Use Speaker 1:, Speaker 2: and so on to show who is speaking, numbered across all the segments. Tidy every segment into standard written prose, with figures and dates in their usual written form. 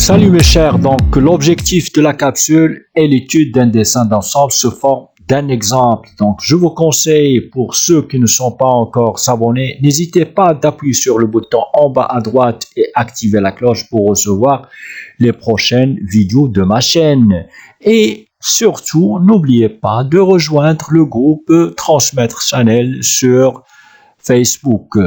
Speaker 1: Salut mes chers, donc l'objectif de la capsule est l'étude d'un dessin d'ensemble sous forme d'un exemple. Donc je vous conseille, pour ceux qui ne sont pas encore abonnés, n'hésitez pas d'appuyer sur le bouton en bas à droite et activer la cloche pour recevoir les prochaines vidéos de ma chaîne. Et surtout, n'oubliez pas de rejoindre le groupe Transmettre Channel sur Facebook.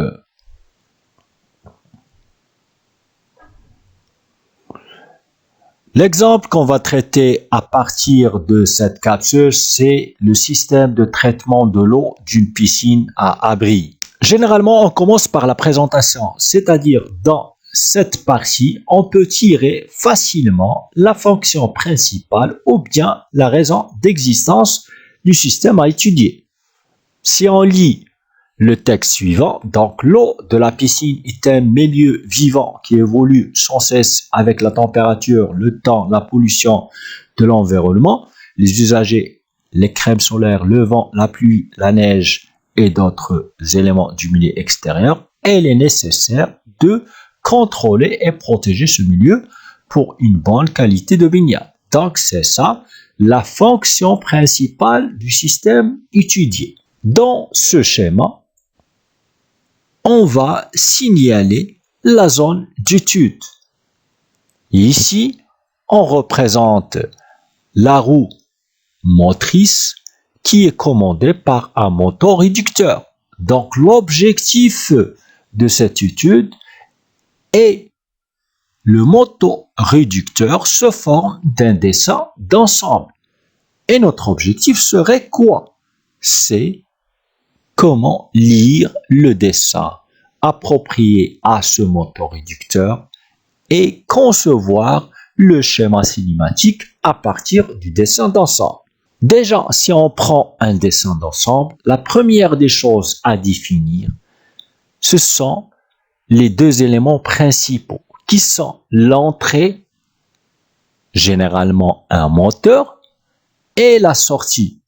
Speaker 1: L'exemple qu'on va traiter à partir de cette capsule, c'est le système de traitement de l'eau d'une piscine à abri. Généralement, on commence par la présentation, c'est-à-dire dans cette partie, on peut tirer facilement la fonction principale ou bien la raison d'existence du système à étudier. Si on lit le texte suivant, donc l'eau de la piscine est un milieu vivant qui évolue sans cesse avec la température, le temps, la pollution de l'environnement, les usagers, les crèmes solaires, le vent, la pluie, la neige et d'autres éléments du milieu extérieur. Il est nécessaire de contrôler et protéger ce milieu pour une bonne qualité de baignade. Donc c'est ça la fonction principale du système étudié. Dans ce schéma, on va signaler la zone d'étude. Ici, on représente la roue motrice qui est commandée par un motoréducteur. Donc, l'objectif de cette étude est le motoréducteur se forme d'un dessin d'ensemble. Et notre objectif serait quoi? C'est comment lire le dessin approprié à ce motoréducteur et concevoir le schéma cinématique à partir du dessin d'ensemble. Déjà, si on prend un dessin d'ensemble, la première des choses à définir, ce sont les deux éléments principaux qui sont l'entrée, généralement un moteur, et la sortie.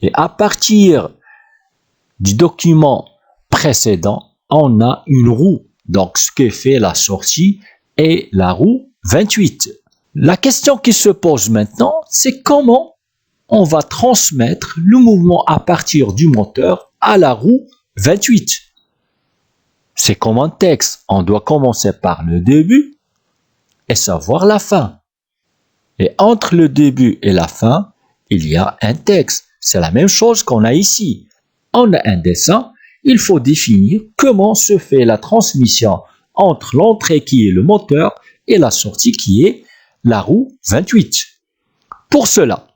Speaker 1: Et à partir du document précédent, on a une roue. Donc, ce que fait la sortie est la roue 28. La question qui se pose maintenant, c'est comment on va transmettre le mouvement à partir du moteur à la roue 28. C'est comme un texte. On doit commencer par le début et savoir la fin. Et entre le début et la fin, il y a un texte. C'est la même chose qu'on a ici. On a un dessin, il faut définir comment se fait la transmission entre l'entrée qui est le moteur et la sortie qui est la roue 28. Pour cela,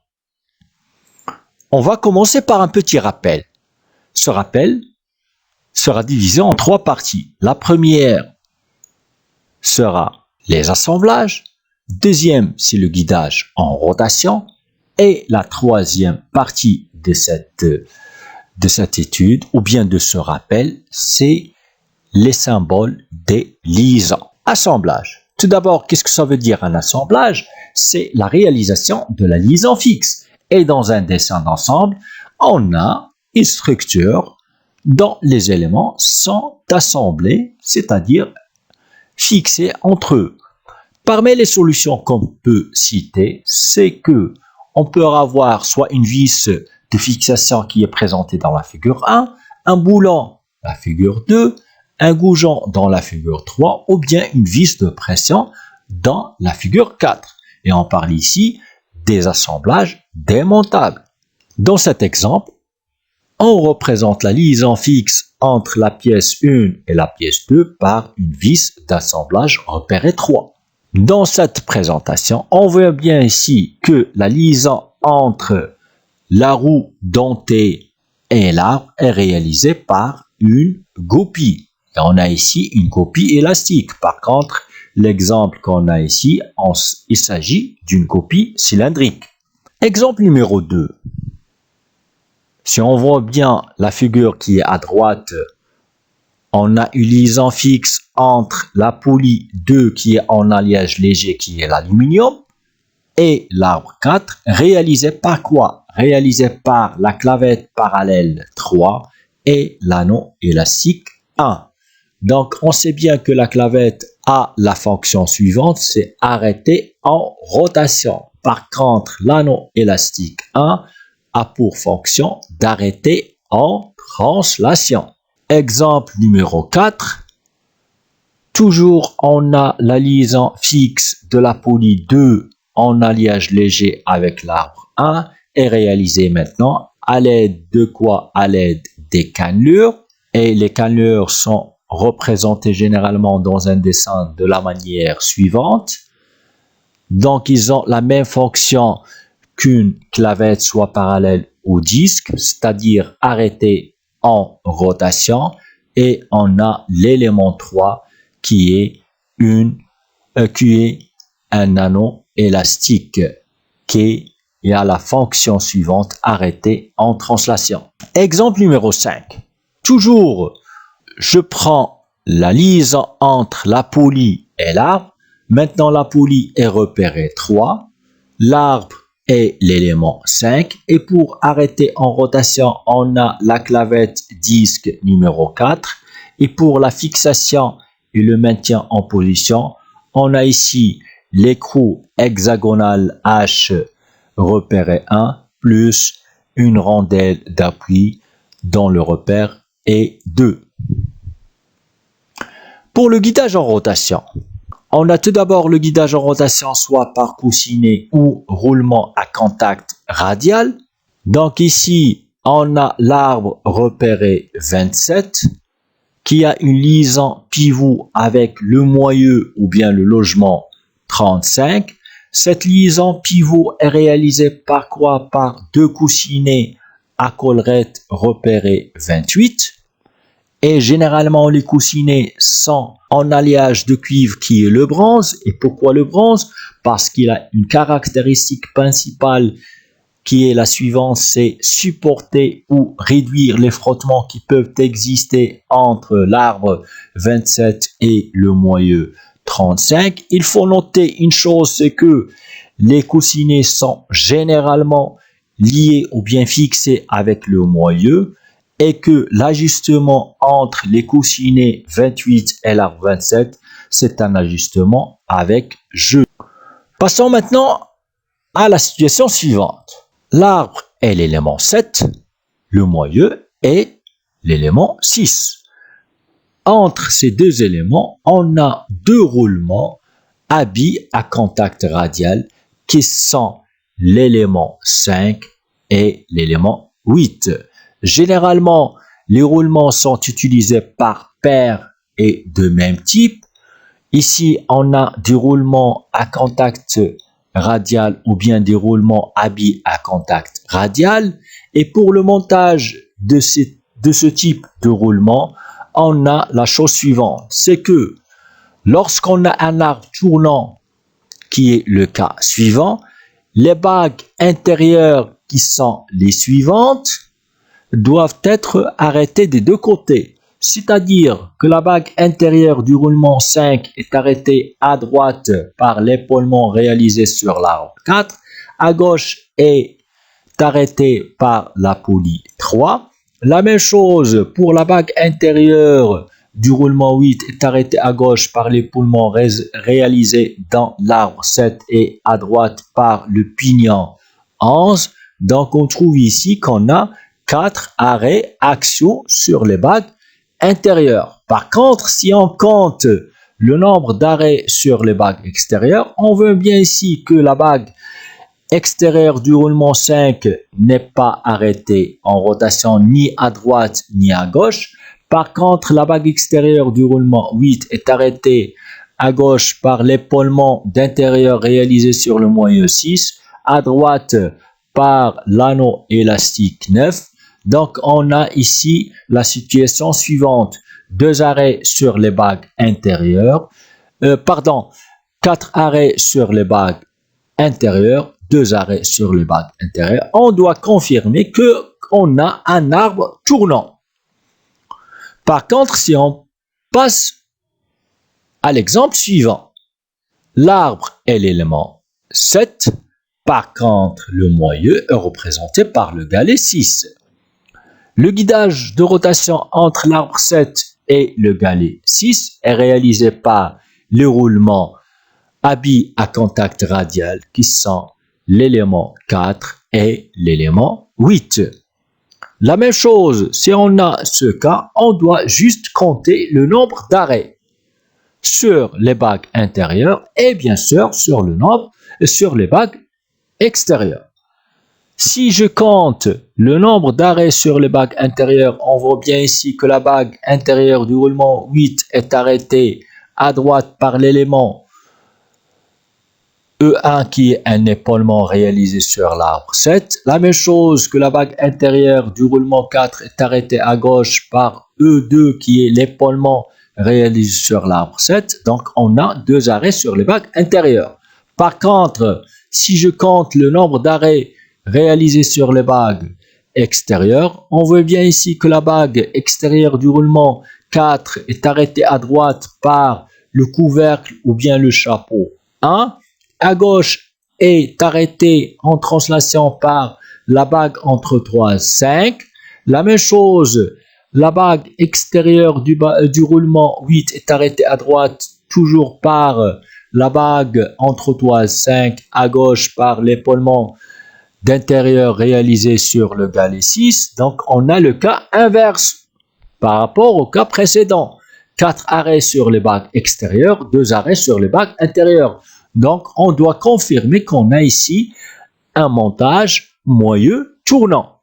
Speaker 1: on va commencer par un petit rappel. Ce rappel sera divisé en trois parties. La première sera les assemblages, deuxième c'est le guidage en rotation et la troisième partie de cette étude ou bien de ce rappel, c'est les symboles des liaisons. Assemblage. Tout d'abord, qu'est-ce que ça veut dire un assemblage? C'est la réalisation de la liaison fixe. Et dans un dessin d'ensemble, on a une structure dont les éléments sont assemblés, c'est-à-dire fixés entre eux. Parmi les solutions qu'on peut citer, c'est que on peut avoir soit une vis de fixation qui est présentée dans la figure 1, un boulon, la figure 2, un goujon dans la figure 3 ou bien une vis de pression dans la figure 4. Et on parle ici des assemblages démontables. Dans cet exemple, on représente la liaison fixe entre la pièce 1 et la pièce 2 par une vis d'assemblage repérée 3. Dans cette présentation, on voit bien ici que la liaison entre la roue dentée et l'arbre est réalisée par une goupille. Et on a ici une goupille élastique. Par contre, l'exemple qu'on a ici, il s'agit d'une goupille cylindrique. Exemple numéro 2. Si on voit bien la figure qui est à droite, on a une liaison fixe entre la poulie 2 qui est en alliage léger qui est l'aluminium et l'arbre 4 réalisé par quoi? Réalisé par la clavette parallèle 3 et l'anneau élastique 1. Donc on sait bien que la clavette a la fonction suivante, c'est arrêté en rotation. Par contre, l'anneau élastique 1 a pour fonction d'arrêter en translation. Exemple numéro 4. Toujours, on a la liaison fixe de la poulie 2 en alliage léger avec l'arbre 1 est réalisée maintenant à l'aide de quoi? À l'aide des cannelures. Et les cannelures sont représentées généralement dans un dessin de la manière suivante. Donc, ils ont la même fonction qu'une clavette soit parallèle au disque, c'est-à-dire arrêtée en rotation. Et on a l'élément 3 qui est un anneau élastique qui a la fonction suivante, arrêté en translation. Exemple numéro 5. Toujours, je prends la liaison entre la poulie et l'arbre. Maintenant, la poulie est repérée 3. L'arbre est l'élément 5. Et pour arrêter en rotation, on a la clavette disque numéro 4. Et pour la fixation et le maintien en position, on a ici l'écrou hexagonal H repéré 1 plus une rondelle d'appui dont le repère est 2. Pour le guidage en rotation, on a tout d'abord le guidage en rotation soit par coussinet ou roulement à contact radial. Donc ici, on a l'arbre repéré 27 qui a une liaison pivot avec le moyeu ou bien le logement 35. Cette liaison pivot est réalisée par quoi? Par deux coussinets à collerette repérés 28. Et généralement, les coussinets sont en alliage de cuivre qui est le bronze. Et pourquoi le bronze? Parce qu'il a une caractéristique principale qui est la suivante, c'est supporter ou réduire les frottements qui peuvent exister entre l'arbre 27 et le moyeu 35. Il faut noter une chose, c'est que les coussinets sont généralement liés ou bien fixés avec le moyeu et que l'ajustement entre les coussinets 28 et l'arbre 27, c'est un ajustement avec jeu. Passons maintenant à la situation suivante. L'arbre est l'élément 7, le moyeu est l'élément 6. Entre ces deux éléments, on a deux roulements à billes à contact radial qui sont l'élément 5 et l'élément 8. Généralement, les roulements sont utilisés par paire et de même type. Ici, on a des roulements à contact radial ou bien des roulements à billes à contact radial. Et pour le montage de ce type de roulement, on a la chose suivante. C'est que lorsqu'on a un arbre tournant, qui est le cas suivant, les bagues intérieures qui sont les suivantes doivent être arrêtées des deux côtés. C'est-à-dire que la bague intérieure du roulement 5 est arrêtée à droite par l'épaulement réalisé sur l'arbre 4, à gauche est arrêtée par la poulie 3. La même chose pour la bague intérieure du roulement 8 est arrêtée à gauche par l'épaulement réalisé dans l'arbre 7 et à droite par le pignon 11. Donc on trouve ici qu'on a 4 arrêts axiaux sur les bagues intérieures. Par contre, si on compte le nombre d'arrêts sur les bagues extérieures, on voit bien ici que la bague extérieure du roulement 5 n'est pas arrêtée en rotation ni à droite ni à gauche. Par contre, la bague extérieure du roulement 8 est arrêtée à gauche par l'épaulement d'intérieur réalisé sur le moyeu 6, à droite par l'anneau élastique 9. Donc, on a ici la situation suivante. 2 arrêts sur les bagues intérieures. 4 arrêts sur les bagues intérieures. 2 arrêts sur les bagues intérieures. On doit confirmer qu'on a un arbre tournant. Par contre, si on passe à l'exemple suivant. L'arbre est l'élément 7. Par contre, le moyeu est représenté par le galet 6. Le guidage de rotation entre l'arbre 7 et le galet 6 est réalisé par les roulements habits à contact radial qui sont l'élément 4 et l'élément 8. La même chose, si on a ce cas, on doit juste compter le nombre d'arrêts sur les bagues intérieures et bien sûr sur les bagues extérieures. Si je compte le nombre d'arrêts sur les bagues intérieures, on voit bien ici que la bague intérieure du roulement 8 est arrêtée à droite par l'élément E1 qui est un épaulement réalisé sur l'arbre 7. La même chose que la bague intérieure du roulement 4 est arrêtée à gauche par E2 qui est l'épaulement réalisé sur l'arbre 7. Donc on a 2 arrêts sur les bagues intérieures. Par contre, si je compte le nombre d'arrêts réalisés sur les bagues extérieures, on voit bien ici que la bague extérieure du roulement 4 est arrêtée à droite par le couvercle ou bien le chapeau 1. À gauche est arrêtée en translation par la bague entre 3 et 5. La même chose, la bague extérieure du roulement 8 est arrêtée à droite toujours par la bague entre 3 et 5. À gauche par l'épaulement d'intérieur réalisé sur le galet 6. Donc on a le cas inverse par rapport au cas précédent. 4 arrêts sur les bagues extérieures, 2 arrêts sur les bagues intérieures. Donc, on doit confirmer qu'on a ici un montage moyeu tournant.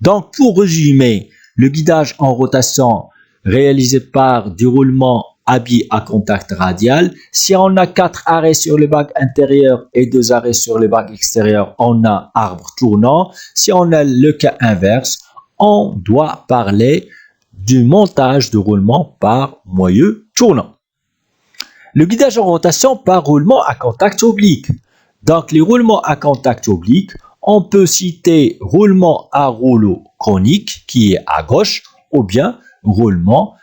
Speaker 1: Donc, pour résumer, le guidage en rotation réalisé par du roulement habit à contact radial. Si on a 4 arrêts sur les bagues intérieures et 2 arrêts sur les bagues extérieures, on a arbre tournant. Si on a le cas inverse, on doit parler du montage de roulement par moyeu tournant. Le guidage en rotation par roulement à contact oblique. Donc, les roulements à contact oblique, on peut citer roulement à rouleau conique qui est à gauche ou bien roulement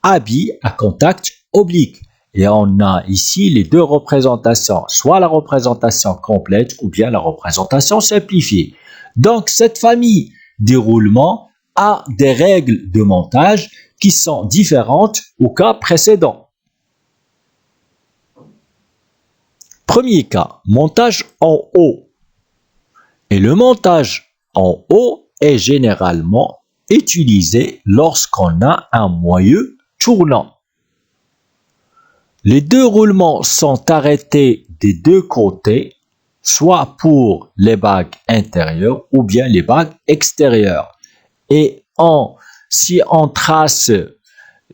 Speaker 1: habit à contact oblique. Et on a ici les deux représentations, soit la représentation complète ou bien la représentation simplifiée. Donc, cette famille des roulements a des règles de montage qui sont différentes au cas précédent. Premier cas, montage en haut. Et le montage en haut est généralement utilisé lorsqu'on a un moyeu tournant. Les deux roulements sont arrêtés des deux côtés, soit pour les bagues intérieures ou bien les bagues extérieures. Et si on trace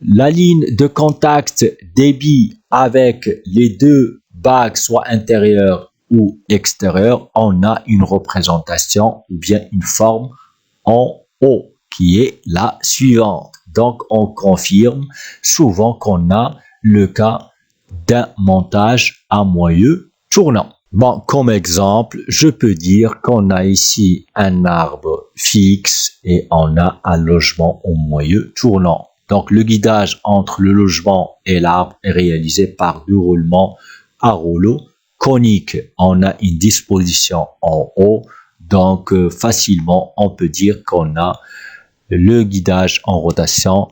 Speaker 1: la ligne de contact débit avec les deux bagues, soit intérieures ou extérieures, on a une représentation ou bien une forme en haut qui est la suivante. Donc, on confirme souvent qu'on a le cas d'un montage à moyeu tournant. Bon, comme exemple, je peux dire qu'on a ici un arbre fixe et on a un logement au moyeu tournant. Donc, le guidage entre le logement et l'arbre est réalisé par deux roulements à rouleau conique. On a une disposition en haut, donc facilement on peut dire qu'on a le guidage en rotation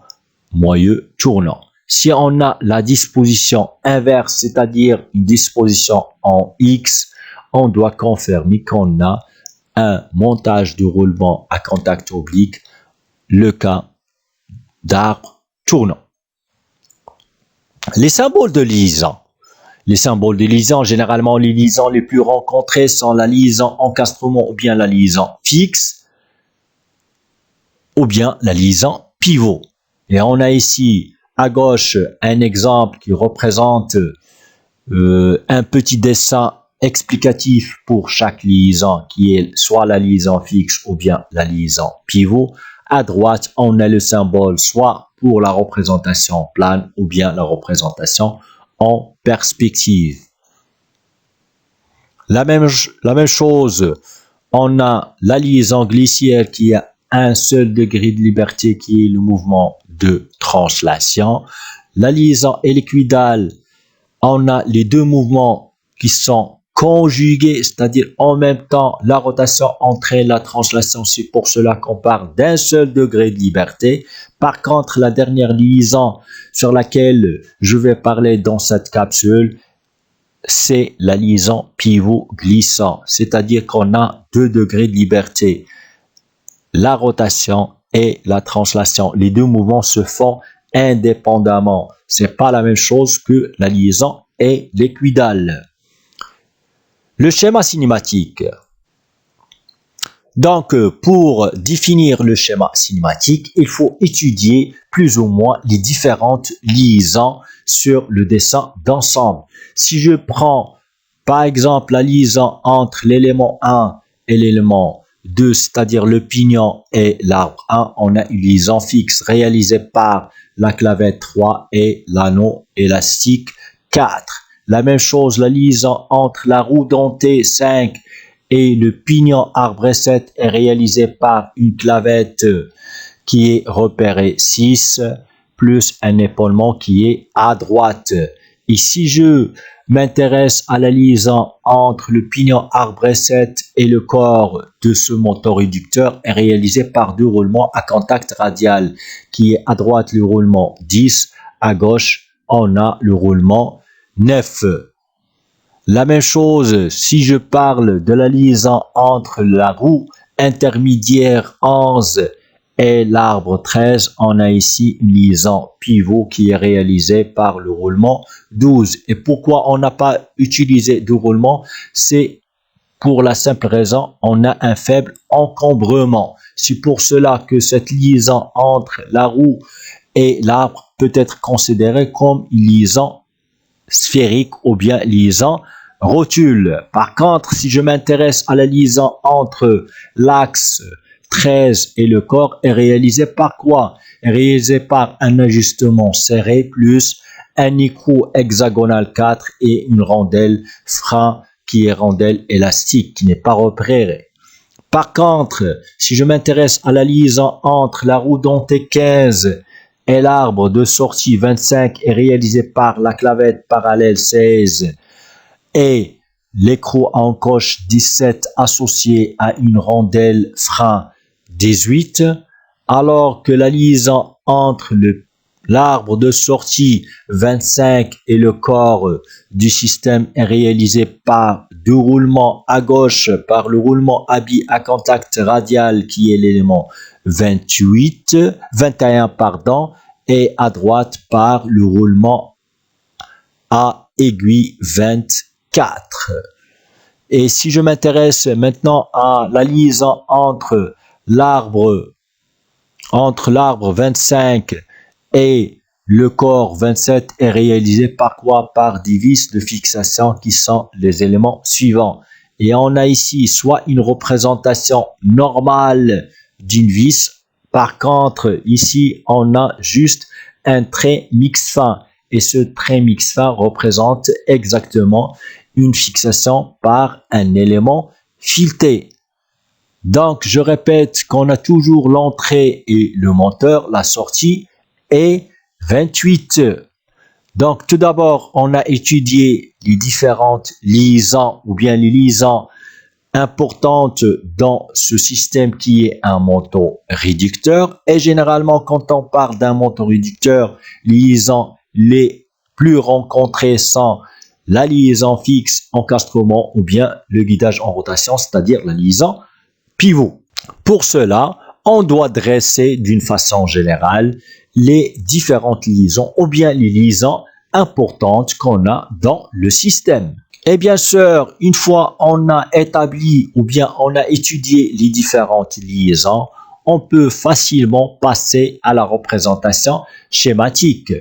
Speaker 1: moyeu tournant. Si on a la disposition inverse, c'est-à-dire une disposition en X, on doit confirmer qu'on a un montage de roulement à contact oblique, le cas d'arbre tournant. Les symboles de liaison. Les symboles de liaison, généralement les liaisons les plus rencontrées sont la liaison encastrement ou bien la liaison fixe ou bien la liaison pivot. Et on a ici à gauche un exemple qui représente un petit dessin explicatif pour chaque liaison qui est soit la liaison fixe ou bien la liaison pivot. À droite, on a le symbole soit pour la représentation plane ou bien la représentation en perspective. La même chose, on a la liaison glissière qui a un seul degré de liberté qui est le mouvement de translation. La liaison hélicoïdale, on a les deux mouvements qui sont conjuguées, c'est-à-dire en même temps, la rotation entraîne la translation. C'est pour cela qu'on parle d'un seul degré de liberté. Par contre, la dernière liaison sur laquelle je vais parler dans cette capsule, c'est la liaison pivot-glissant, c'est-à-dire qu'on a 2 degrés de liberté. La rotation et la translation, les deux mouvements se font indépendamment. C'est pas la même chose que la liaison et l'équidale. Le schéma cinématique. Donc, pour définir le schéma cinématique, il faut étudier plus ou moins les différentes liaisons sur le dessin d'ensemble. Si je prends, par exemple, la liaison entre l'élément 1 et l'élément 2, c'est-à-dire le pignon et l'arbre 1, on a une liaison fixe réalisée par la clavette 3 et l'anneau élastique 4. La même chose, la liaison entre la roue dentée 5 et le pignon arbre 7 est réalisé par une clavette qui est repérée 6 plus un épaulement qui est à droite. Et si je m'intéresse à la liaison entre le pignon arbre 7 et le corps de ce motoréducteur, est réalisé par 2 roulements à contact radial, qui est à droite le roulement 10, à gauche on a le roulement 9. La même chose, si je parle de la liaison entre la roue intermédiaire 11 et l'arbre 13, on a ici une liaison pivot qui est réalisée par le roulement 12. Et pourquoi on n'a pas utilisé de roulement? C'est pour la simple raison, on a un faible encombrement. C'est pour cela que cette liaison entre la roue et l'arbre peut être considérée comme une liaison sphérique ou bien liaison rotule. Par contre, si je m'intéresse à la liaison entre l'axe 13 et le corps, est réalisée par quoi? Est réalisée par un ajustement serré plus un écrou hexagonal 4 et une rondelle frein qui est rondelle élastique, qui n'est pas repérée. Par contre, si je m'intéresse à la liaison entre la roue dentée 15 et l'arbre de sortie 25, est réalisée par la clavette parallèle 16 et l'écrou en coche 17 associé à une rondelle frein 18, alors que la liaison entre l'arbre de sortie 25 et le corps du système est réalisée par 2 roulements à gauche par le roulement habit à contact radial qui est l'élément 21 et à droite par le roulement à aiguille 24. Et si je m'intéresse maintenant à la liaison entre l'arbre 25 et le corps 27, est réalisé par quoi? Par des vis de fixation qui sont les éléments suivants. Et on a ici soit une représentation normale d'une vis. Par contre, ici, on a juste un trait mix fin. Et ce trait mix fin représente exactement une fixation par un élément fileté. Donc, je répète qu'on a toujours l'entrée et le moteur, la sortie est 28. Donc, tout d'abord, on a étudié les différentes liaisons ou bien les liaisons importante dans ce système qui est un motoréducteur. Et généralement, quand on parle d'un motoréducteur, les liaisons les plus rencontrées sont la liaison fixe, encastrement ou bien le guidage en rotation, c'est-à-dire la liaison pivot. Pour cela, on doit dresser d'une façon générale les différentes liaisons ou bien les liaisons importantes qu'on a dans le système. Et bien sûr, une fois on a établi ou bien on a étudié les différentes liaisons, on peut facilement passer à la représentation schématique.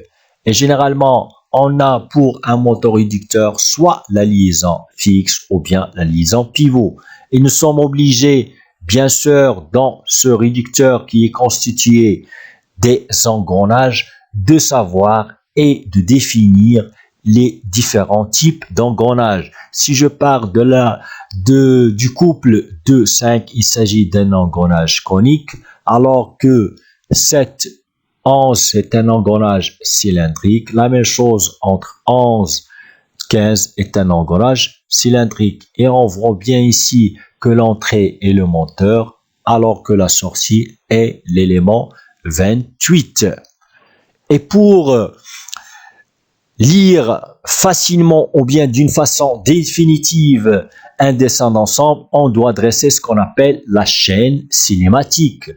Speaker 1: Et généralement, on a pour un motoréducteur soit la liaison fixe ou bien la liaison pivot. Et nous sommes obligés, bien sûr, dans ce réducteur qui est constitué des engrenages, de savoir et de définir les différents types d'engrenage. Si je pars du couple de 5, il s'agit d'un engrenage conique, alors que 7, 11, c'est un engrenage cylindrique. La même chose entre 11, 15 est un engrenage cylindrique. Et on voit bien ici que l'entrée est le moteur, alors que la sortie est l'élément 28. Et pour lire facilement ou bien d'une façon définitive un dessin d'ensemble, on doit dresser ce qu'on appelle la chaîne cinématique.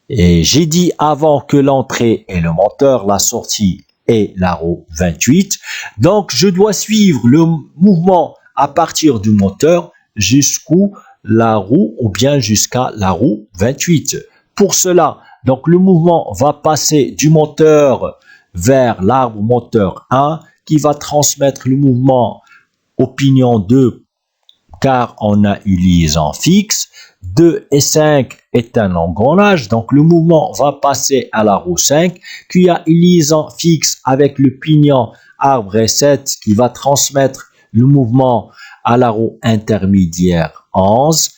Speaker 1: Et j'ai dit avant que l'entrée est le moteur, la sortie est la roue 28. Donc, je dois suivre le mouvement à partir du moteur jusqu'où la roue ou bien jusqu'à la roue 28. Pour cela, donc le mouvement va passer du moteur vers l'arbre moteur 1 qui va transmettre le mouvement au pignon 2 car on a une liaison fixe. 2 et 5 est un engrenage, donc le mouvement va passer à la roue 5 qui a une liaison fixe avec le pignon arbre 7 qui va transmettre le mouvement à la roue intermédiaire 11.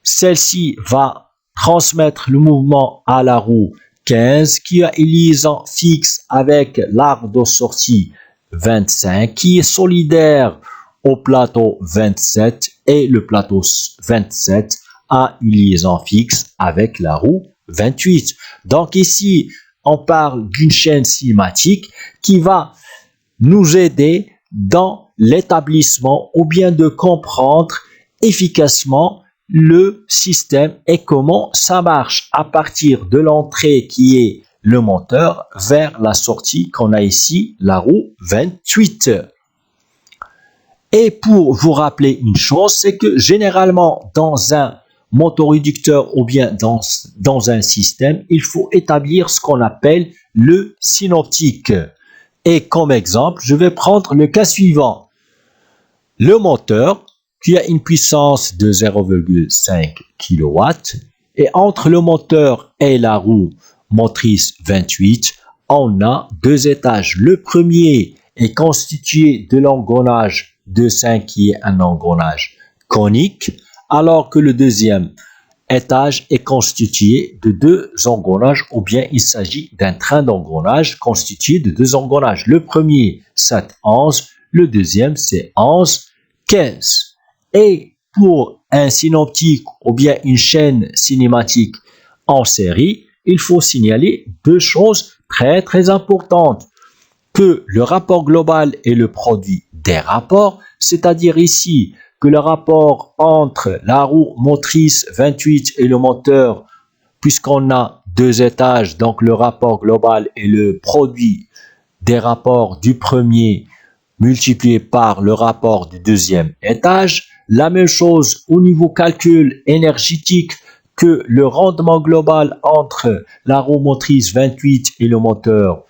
Speaker 1: Celle-ci va transmettre le mouvement à la roue 15 qui a une liaison fixe avec l'arbre de sortie 25 qui est solidaire au plateau 27 et le plateau 27 a une liaison fixe avec la roue 28. Donc ici, on parle d'une chaîne cinématique qui va nous aider dans l'établissement ou bien de comprendre efficacement le système et comment ça marche à partir de l'entrée qui est le moteur vers la sortie qu'on a ici, la roue 28. Et pour vous rappeler une chose, c'est que généralement dans un motoréducteur ou bien dans un système, il faut établir ce qu'on appelle le synoptique. Et comme exemple, je vais prendre le cas suivant. Le moteur qui a une puissance de 0,5 kW et entre le moteur et la roue motrice 28, on a deux étages. Le premier est constitué de l'engrenage de 5 qui est un engrenage conique, alors que le deuxième étage est constitué de deux engrenages ou bien il s'agit d'un train d'engrenage constitué de deux engrenages. Le premier, c'est 11, le deuxième, c'est 11, 15. Et pour un synoptique ou bien une chaîne cinématique en série, il faut signaler deux choses très importantes. Que le rapport global est le produit des rapports, c'est-à-dire ici que le rapport entre la roue motrice 28 et le moteur, puisqu'on a deux étages, donc le rapport global est le produit des rapports du premier multiplié par le rapport du deuxième étage. La même chose au niveau calcul énergétique que le rendement global entre la roue motrice 28 et le moteur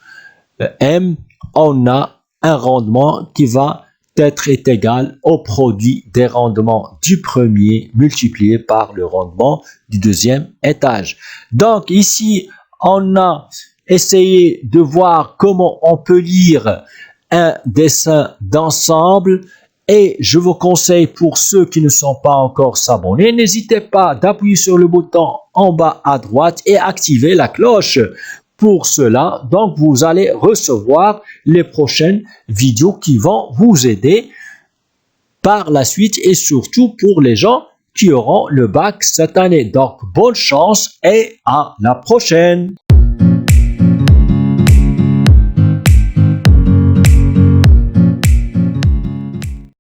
Speaker 1: M, on a un rendement qui va être égal au produit des rendements du premier multiplié par le rendement du deuxième étage. Donc ici, on a essayé de voir comment on peut lire un dessin d'ensemble et je vous conseille pour ceux qui ne sont pas encore s'abonner, n'hésitez pas d'appuyer sur le bouton en bas à droite et activer la cloche. Pour cela, donc vous allez recevoir les prochaines vidéos qui vont vous aider par la suite et surtout pour les gens qui auront le bac cette année. Donc bonne chance et à la prochaine.